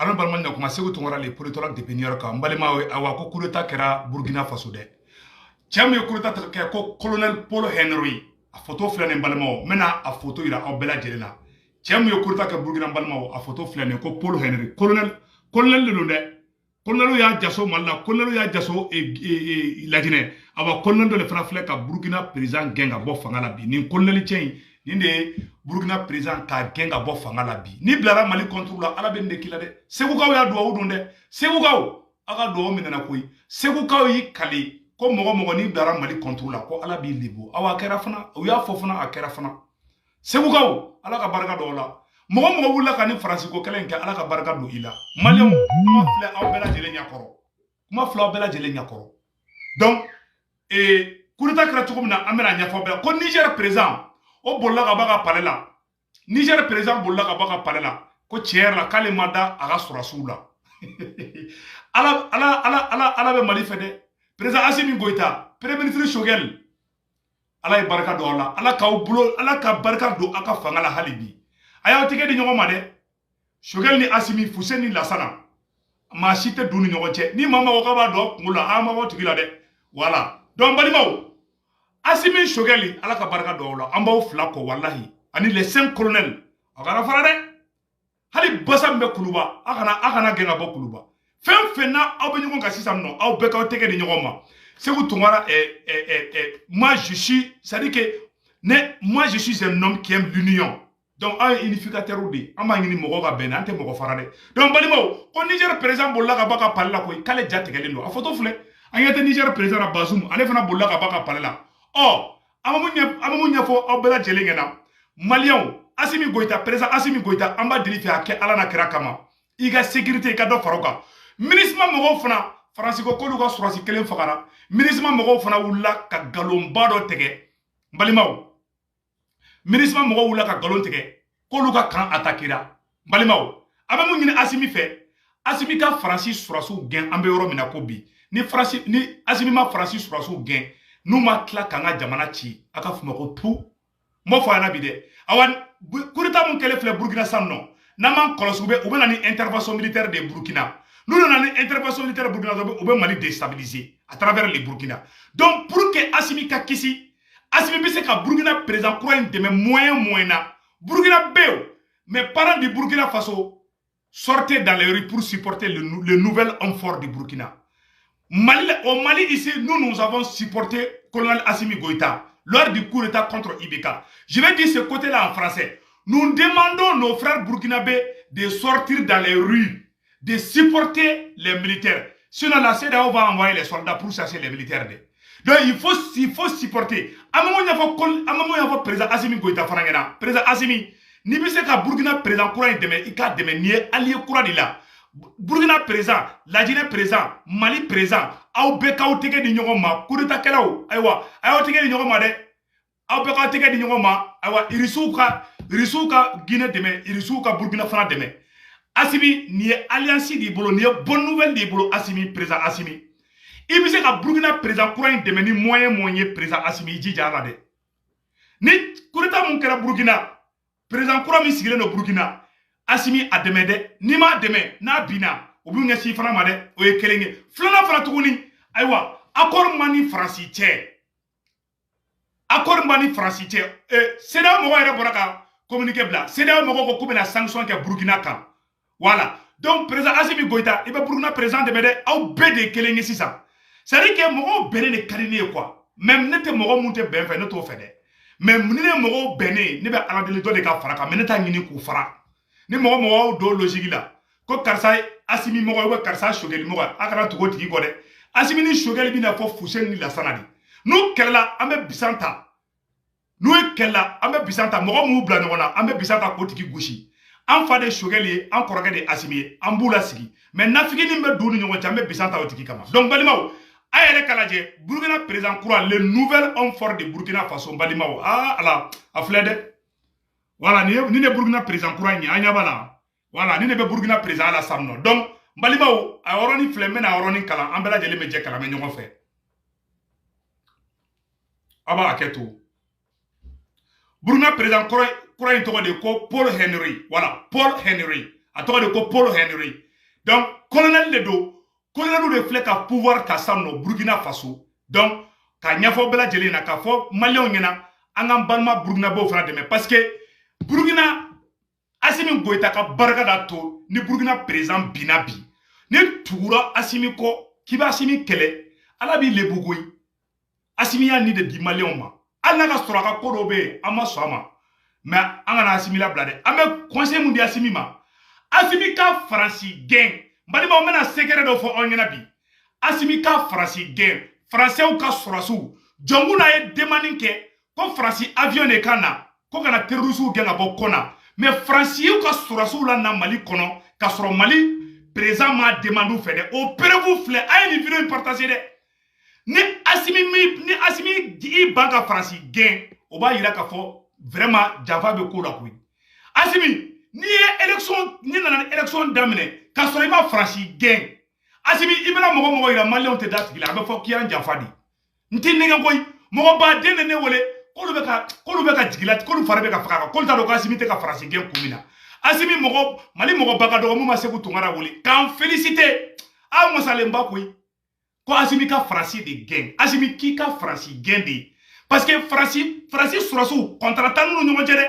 Alors balman na kuma segu tongora le politologue de Penior ka mbalima we awa ko kureta kera Burkina Faso de cham yo kureta ke ko colonel Paul Henry a photo flane mbalima mena a photo ira o bela jelena cham yo kureta ke Burkina mbalima a photo flane ko Paul Henry colonel le lunde colonel ya jaso malla colonel ya jaso ladine awa colonel le fana fle ka Burkina président genga bo fangala bi ni colonel chen ni Burkina président ka genga bo fangala bi ni blara Mali contrôle ala ben de kila de segu kaw ya do wudunde segu kaw aga do minana koy segu kaw yi kali ko mogo ni blara Mali contrôle ko ala bi libo awa kera fana o ya fofana akera fana segu kaw ala ka barka do la mogo wula ka ni France ko kelen ke ala ka barka do ila Malion ma fle aw bela jele nyakoro ma fle aw bela jele nyakoro donc kurita kra tukumna amena nyafo bela ko Niger président o bolla ka baka palela Niger président bolla ka baka palela ko tiers la kale mada aga surasu la ala be Mali fede président Assimi Goïta premier ministre Choguel ala baraka do la ala ka bulo ala ka baraka do aka fangala halibi aya tike di nyoma de Choguel ni Assimi Fuseni Lassana ma cité dunu nyogoche ni mama ko ba do ngula ama ko tigila de voilà donc balimaw Assimi Choguel ala ka baraka do la ambaw flako wallahi ani les 5 colonels agara fara de hali basambe kuluba akana genga bo kuluba fena aw be nyonga sisam no aw be ka teke di nyoma c'est vous tongara moi je suis ça dit que moi je suis un homme qui aime l'union donc un unificateur oudi amba ngini mogo ga ben ante mogo fara de donc balimo ko Niger président bolla ga baka palla ko kale jatte gelendo a photo fle anyete Niger président Bazoum ale fana bolla ga baka palla oh amamunya fo aw bela jelengena Malien Assimi Goïta président Assimi Goïta amba delifi ake ala na kira kama iga sécurité ka do faroka ministre mogo fana France ko luga surasi kelen fagara ministre mogo fana wula ka galomba do tege balimaw ministre mogo wula ka galon tege ko luga kan atakira balimaw abamu nyine Assimi fe Assimi ka France surasu gen ambe yoro mina ko bi ni France ni Assimi ma France surasu gen numa tla kanga jamana ci aka fuma ko tout mo fo ana bide awan kurita mun kele fle Burkina sanno naman kolosube ou bien une intervention militaire de Burkina nous avons une intervention militaire de Burkina ou bien Mali déstabilisé à travers les Burkina donc pour que Assimi kakisi Assimi bise ka Burkina président croit une de moyen na Burkina beo mes parents du Burkina Faso sortaient dans les rues pour supporter le nouvel homme fort du Burkina au Mali ici nous avons supporté colonel Assimi Goïta lors du coup d'état contre Ibeka. Je vais dire ce côté-là en français. Nous demandons nos frères burkinabés de sortir dans les rues, de supporter les militaires. Sinon, la CEDEAO va envoyer les soldats pour chercher les militaires. Donc, il faut supporter. À un moment, il y a président Assimi Goïta Farangena. Président Assimi, ni bien que Burkina président Koura il ka deme ni allié Koura de là. Burkina présent, la Guinée présent, Mali présent, aw beka o tege di nyogoma, kudeta kelaw, aywa, aw tege di nyogoma de, aw beka o tege di nyogoma, aywa, irisuka Guinée deme, irisuka Burkina fana deme. Assimi, ni alliance di bolo, ni bonne nouvelle di bolo, Assimi, présent Assimi. Ibise ka Burkina présent, courant deme, ni moyen présent Assimi, jija la de. Ni kudeta mun kera Burkina, présent courant mi sigile no Burkina, Assimi a demede ni ma deme na bina obu ngasi fana ma de o ye kelenge flana fana tuguni aywa accord mani franci che seda mo wa boraka communiquer bla seda mo ko kubena sanction ke Burkina kan voilà donc président Assimi Goïta ibe Burkina président demede au bede kelenge sisa c'est dire que mo bene ne karine quoi même nete mo monte ben fait ne to fait de même ni ne mo bene ne be ala de to de ka faraka mais ne ta ngini ku fara ni mo do logique la ko karsa Assimi mo ko karsa Choguel mo akara to go tigi ko de Assimi ni Choguel bi na fo Fuseni Lassana di nous kella ambe bisanta mo mu bla no na ambe bisanta ko tigi goshi an fa de Choguel an koroke de Assimi an bula sigi mais nafiki ni be do ni nyon ambe bisanta o tigi kama donc balimaw ayere kalaje Burkina président Koura le nouvel homme fort de Burkina Faso balimaw ala aflede voilà, ni ne Burkina président Koura ni anyabala. Voilà, ni ne be Burkina président ala samno. Donc, mbalimaw a oroni flemme na oroni kala ambela jele meje kala me nyongo fe. Aba aketo. Burkina président Koura ni to de ko Paul Henry. Voilà, Paul Henry. A to de ko Paul Henry. donc colonel le do colonel de filɛ ka pouvoir ta sa no Burkina Faso donc ka ɲɛfɔ bɛɛ lajɛlen na k'a fɔ maliyɛnw ɲɛna an k'an balima Burkinabɛw fana dɛmɛ parce que Burkina Assimi Goïta ka barika da to ni Burkina président bina bi ni tugura Assimi kɔ k'i bɛ Assimi kɛlɛ ala b'i lebu koyi Assimi y'a ni de di maliyɛnw ma hali n'a ka sɔrɔ a ka ko dɔw bɛ yen an ma sɔn a ma mais an kana Assimi labila dɛ an bɛ conseil mun di Assimi ma Assimi ka Faransi gɛn balimaw n bɛna secret dɔ fɔ aw ɲɛna bi Assimi ka Faransi gɛn Français ka sɔrɔsiw jɔnku n'a ye demande kɛ ko Faransi avion de ka na ko kana terroriste gɛn ka bɔ kɔ na mais Français ka sɔrɔsiw la na Mali kɔnɔ ka sɔrɔ Mali président m'a demandé fɛ dɛ o preuve filɛ a ye nin vidéo in partager dɛ ni Assimi i ban ka Faransi gɛn o b'a yira k'a fɔ vraiment janfa bɛ ko la koyi Assimi n'i ye élection ni nana élection daminɛ k'a sɔrɔ i ma Faransi gɛn Assimi i bɛna mɔgɔ yira maliyɛnw tɛ da tigi la a bɛ fɔ k'i y'an janfa de n tɛ nɛgɛ koyi mɔgɔ baden de ne wele k'olu bɛ ka jigila k'olu fari bɛ ka faga kan k'olu t'a dɔn ko Assimi tɛ ka Faransi gɛn kun min na Assimi Mali mɔgɔ ba ka dɔgɔ mun ma Seku Tunkara wele k'an féliciter aw masalenba koyi ko Assimi ka Faransi de gɛn Assimi k'i ka Faransi gɛn de parce que Faransi sɔrɔsiw contrat t'an n'u ni ɲɔgɔn cɛ dɛ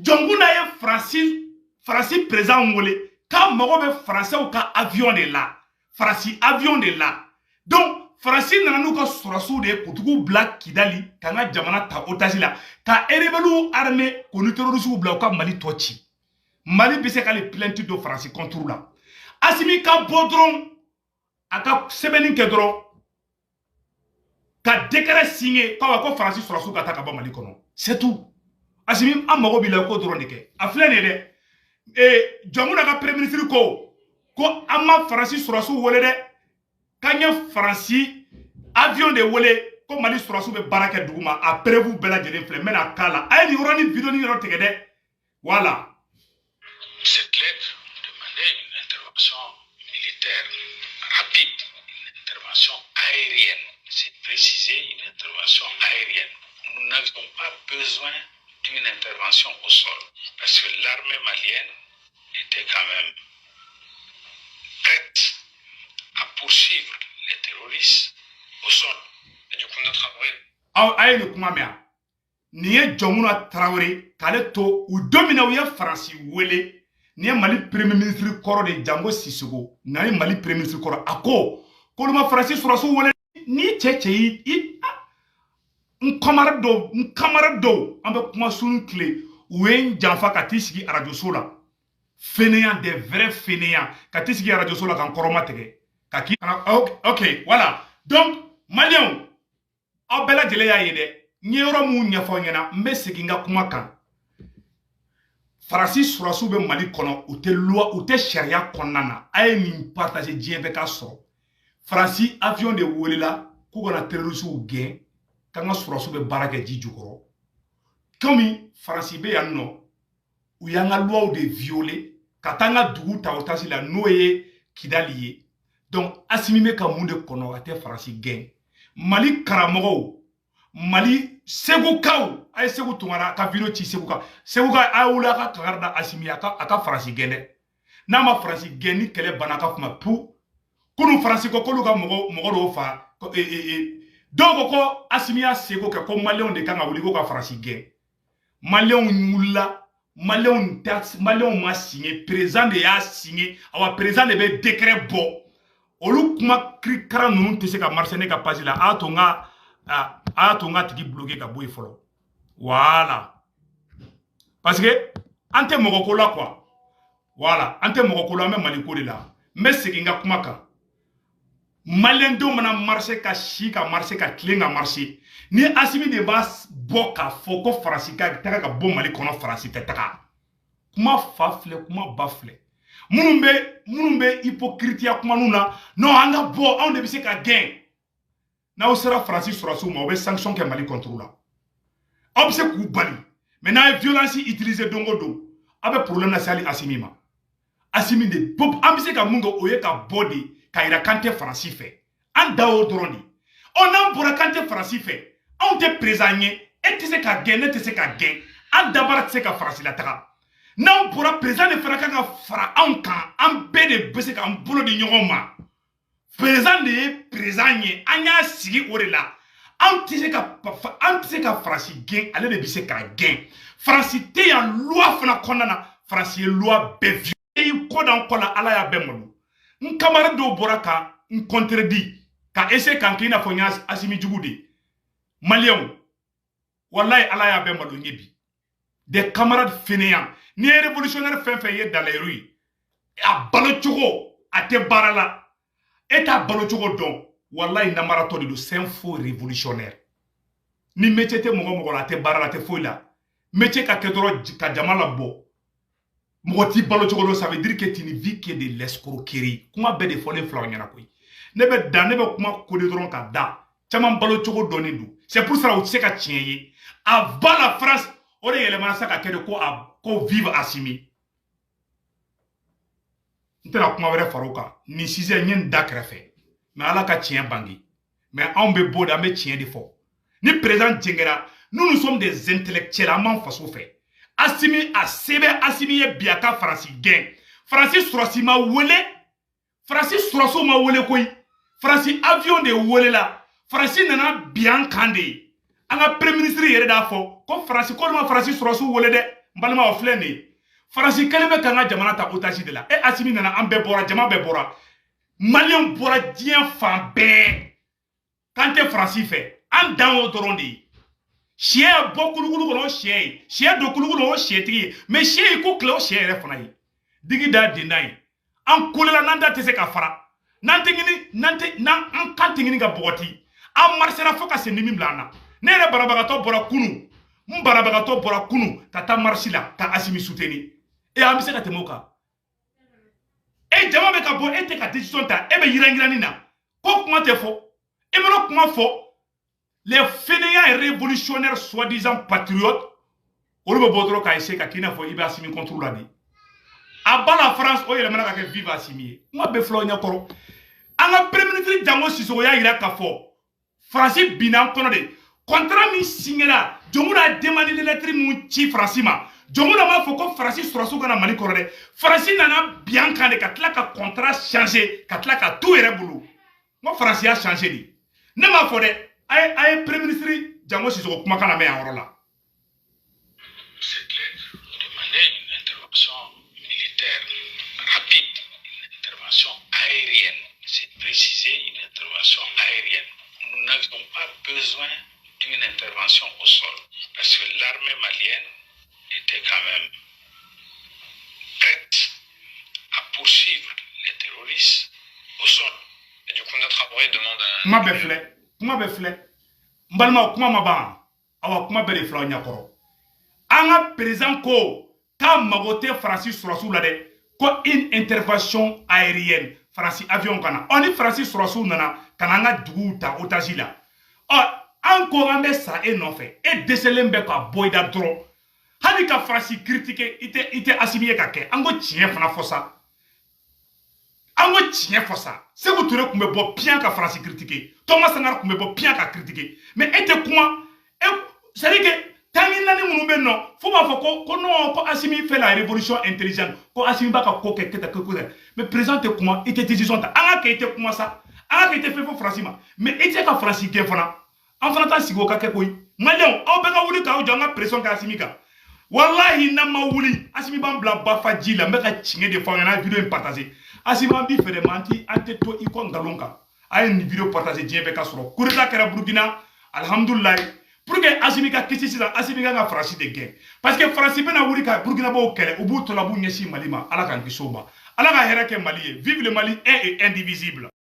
jɔnkun n'a ye Faransi président wele k'a mago bɛ Français ka avion de la Faransi avion de la donc Faransi nana n'u ka sɔrɔsiw de ye kutugu bila Kidali k'an ka jamana ta otage la ka rebelles armés k'u ni terroristes bila u ka Mali tɔ ci Mali bɛ se k'ale plainte do Faransi contre la Assimi ka bɔ dɔrɔn a ka sɛbɛnni kɛ dɔrɔn ka décret signé ko Faransi sɔrɔsiw ka taa ka bɔ Mali kɔnɔ c'est tout Assimi an mago b'i la k'o dɔrɔn de kɛ a filɛ nin ye dɛ jɔnmu na ka premier ministre ko an ma Faransi sɔrɔsiw wele dɛ k'an ye Faransi avion de wele ko Mali sɔrɔsiw bɛ baara kɛ dugu ma a preuve bɛɛ lajɛlen filɛ n bɛna k'a la a ye nin yɔrɔnin vidéo ni yɔrɔ tigɛ dɛ voilà. Cette lettre demandait une intervention militaire rapide, une intervention aérienne. C'est précisé, une intervention aérienne. Nous n'avions pas besoin d'une intervention au sol parce que l'armée malienne était quand même prête à poursuivre les terroristes au sol. Et du coup, notre aïe le kuma mea ni ye Jɔnmuna Traoré k'ale to u don min na u ye Faransi wele ni ye Mali premier ministre kɔrɔ de Jango Sissoco n'a ye Mali premier ministre kɔrɔ a ko k'olu ma Faransi sɔrɔsiw wele ni cɛ yi n camarade dɔw an bɛ kuma sunu tile u ye n janfa ka t'i sigi radio so la fainéant des vrais fainéants ka t'i sigi radio so la ka n kɔrɔma tigɛ ka k'i ok voilà donc maliyɛnw aw bɛɛ lajɛlen y'a ye dɛ n ye yɔrɔ mun ɲɛfɔ ɲɛna n bɛ segin n ka kuma kan Faransi sɔrɔsiw bɛ Mali kɔnɔ u tɛ loi u tɛ sariya kɔnɔna na a ye nin partager diɲɛ bɛɛ ka sɔrɔ Faransi avion de welela k'u kana terroristes gɛn k'an ka sɔrɔsiw bɛ baara kɛ ji jukɔrɔ komi Faransi bɛ yan nɔ u y'an ka loi de violer ka taa an ka dugu ta otage la n'o ye Kidali ye donc Assimi bɛ ka mun de kɔnɔ a tɛ Faransi gɛn Mali karamɔgɔw Mali segukaw a ye Seku Tunkara ka video ci seguka a ye wuli a ka kangari da Assimi a ka Faransi gɛn dɛ n'a ma Faransi gɛn ni kɛlɛ banna a ka kuma pu kunu Faransi ko k'olu ka mɔgɔ dɔw fa dɔw ko Assimi y'a seko kɛ ko maliyɛnw de kan ka wuli ko ka Faransi gɛn maliyɛnw wulila maliyɛnw ma signé président de y'a signé awa président de bɛ décret bɔ olu kuma kirikara ninnu tɛ se ka marcher ne ka page la a y'a to n ka tigi bloqué ka bɔ yen fɔlɔ voilà parce que an tɛ mɔgɔ ko la quoi voilà an tɛ mɔgɔ ko la an bɛ Mali ko de la n bɛ segin n ka kuma kan maliyɛn denw mana marcher ka si ka marcher ka tilen ka marcher ni Assimi de b'a bɔ k'a fɔ ko Faransi ka taga ka bɔ Mali kɔnɔ Faransi tɛ taga kuma fa filɛ kuma ba filɛ minnu bɛ hypocrite kuma ninnu na non an ka bɔ anw de bɛ se ka gɛn n'aw sera Faransi sɔrɔsiw ma u bɛ sanction kɛ Mali contre la aw bɛ se k'u bali mais n'a ye violence utiliser don o don aw bɛ problème lase hali Assimi ma Assimi de an bɛ se ka mun kɛ o ye ka bɔ de ka yira k'an tɛ Faransi fɛ an da o dɔrɔn de n'an bɔra k'an tɛ Faransi fɛ anw tɛ président ye e tɛ se ka gɛn ne tɛ se ka gɛn an dabara tɛ se ka Faransi lataga n'an bɔra président de fana kan ka fara anw kan an bɛɛ de bɛ se k'an bolo di ɲɔgɔn ma président de ye président ye an y'a sigi o de la an tɛ se ka Faransi gɛn ale de bɛ se k'a gɛn Faransi tɛ yan loi fana kɔnɔna na Faransi ye loi bɛɛ violé ko d'an kɔ la Ala y'a bɛɛ malo n camarade dɔw bɔra ka n contredit ka essayer k'an kɛ i n'a fɔ n y'a Asimi jugu de maliyɛnw wallahi Ala y'a bɛɛ malo n ye bi des camarades fainéants ni ye révolutionnaire fɛn fɛn ye dalayiru ye a balo cogo a tɛ baara la e t'a balo cogo dɔn wallahi namaratɔ de don c'est un faux révolutionnaire ni métier tɛ mɔgɔ la a tɛ baara la a tɛ foyi la métier ka kɛ dɔrɔn ka jama labɔ mɔgɔ t'i balo cogo dɔn ça veut dire que tu ne vis que de l'escroquerie kuma bɛɛ de fɔlen filɛ aw ɲɛna koyi ne bɛ kuma kode dɔrɔn ka da caman balo cogo dɔnnen don c'est pour ça u tɛ se ka tiɲɛ ye avant la France o de yɛlɛmana sa ka kɛ de ko vive Assimi n tɛna kuma wɛrɛ fara o kan nin sisɛ n ye nin da kɛrɛfɛ mais Ala ka tiɲɛ bange mais anw bɛ bɔ de an bɛ tiɲɛ de fɔ ni président jɛngɛra nous sommes des intellectuels an b'an faso fɛ Assimi a sɛbɛn Assimi ye bi a ka Faransi gɛn Faransi sɔrɔsi ma wele Faransi sɔrɔsiw ma wele koyi Faransi avion de welela Faransi nana bi an kan de ye an ka premier ministre yɛrɛ d'a fɔ ko Faransi ko ma Faransi sɔrɔsiw wele dɛ n balima o filɛ nin ye Faransi kɛlen bɛ k'an ka jamana ta otage de la e Assimi nana an bɛɛ bɔra jama bɛɛ bɔra maliyɛnw bɔra diɲɛ fan bɛɛ k'an tɛ Faransi fɛ an dan o dɔrɔn de ye sɛ bɔ kulukulu kɔnɔ o sɛ ye sɛ don kulukulu kɔnɔ o sɛtigi ye mais sɛ ye ko tile o sɛ yɛrɛ fana ye digi da denda ye an kolela n'an da tɛ se ka fara n'an kan tɛ ɲini ka bɔgɔti an marsera fo ka se ni min bila an na ne yɛrɛ banabagatɔ bɔra kunu n banabagatɔ bɔra kunu ka taa marche la ka Assimi soutenir an bɛ se ka tɛmɛ o kan e jama bɛ ka bɔ e tɛ ka décision ta e bɛ yiran na ko kuma tɛ fɔ e mana kuma fɔ les fainéants et révolutionnaires soi-disant patriotes olu bɛ bɔ dɔrɔn k'a essayer ka k'i n'a fɔ i bɛ Assimi contre la de a ba la France o yɛlɛmana ka kɛ vive Assimi ye kuma bɛ filɛ aw ɲɛkɔrɔ an ka premier ministre Jango Sissoco y'a jira k'a fɔ Faransi binna an kɔnɔ de contrat min signera Jɔnmu n'a demandé lettre mun ci Faransi ma Jɔnmu n'a m'a fɔ ko Faransi sɔrɔsiw kana Mali kɔrɔ dɛ Faransi nana bi an kan de ka tila ka contrat changer ka tila ka t'u yɛrɛ bolo n ko Faransi y'a changer de ne m'a fɔ dɛ a ye premier ministre Jango Sissoco kumakan lamɛn yan yɔrɔ la. C'est clair, vous demandez une intervention militaire rapide, une intervention aérienne. C'est précisé, une intervention aérienne. Nous n'avions pas besoin d'une intervention au sol parce que l'armée malienne était quand même prête à poursuivre les terroristes au sol. Et du coup, notre abord demande un... kuma bɛ filɛ n balima kuma ma ban awa kuma bɛɛ de filɛ aw ɲɛkɔrɔ an ka président ko k'a mago tɛ Faransi sɔrɔsiw la dɛ ko une intervention aérienne Faransi avion kana ni Faransi sɔrɔsiw nana ka na an ka duguw ta otage la an ko an bɛ sa e nɔfɛ e dɛsɛlen bɛ ka bɔ i da dɔrɔn hali ka Faransi critiquer i tɛ Assimi ye ka kɛ an ko tiɲɛ fana fɔ sa an ko tiɲɛ fɔ sa Sékou Touré tun bɛ bɔ piyan ka Faransi critiquer Thomas Sankara tun bɛ bɔ piyan ka critiquer mais e tɛ kuma c'est à dire que tangi naani minnu bɛ yen nɔ fo b'a fɔ ko non ko Assimi fait la révolution intelligente ko Assimi b'a ka ko kɛ kɛ mais président tɛ kuma i tɛ décision ta an ka kɛ i tɛ kuma sa an ka kɛ i tɛ fɛn fɔ Faransi ma mais i tɛ ka Faransi gɛn fana an fana t'an sigi o ka kɛ koyi maliyɛnw aw bɛɛ ka wuli k'aw jɔ an ka pression kɛ Assimi kan wallahi n'an ma wuli Assimi b'an bila bafaji la n bɛ ka tiɲɛ de fɔ aw ɲɛna video in partager Assimi an b'i fɛ dɛ mais an tɛ to i kɔ nkalon kan a ye nin video partager diɲɛ bɛɛ ka sɔrɔ coup d'état kɛra Burukina alhamdulilayi pour que Assimi ka kisi sisan Assimi kan ka Faransi de gɛn parce que Faransi bɛna wuli ka Burukinabaw kɛlɛ u b'u tɔ la u b'u ɲɛsin Mali ma Ala k'an kisi o ma Ala ka hɛrɛ kɛ Mali ye vive le Mali un et indivisible.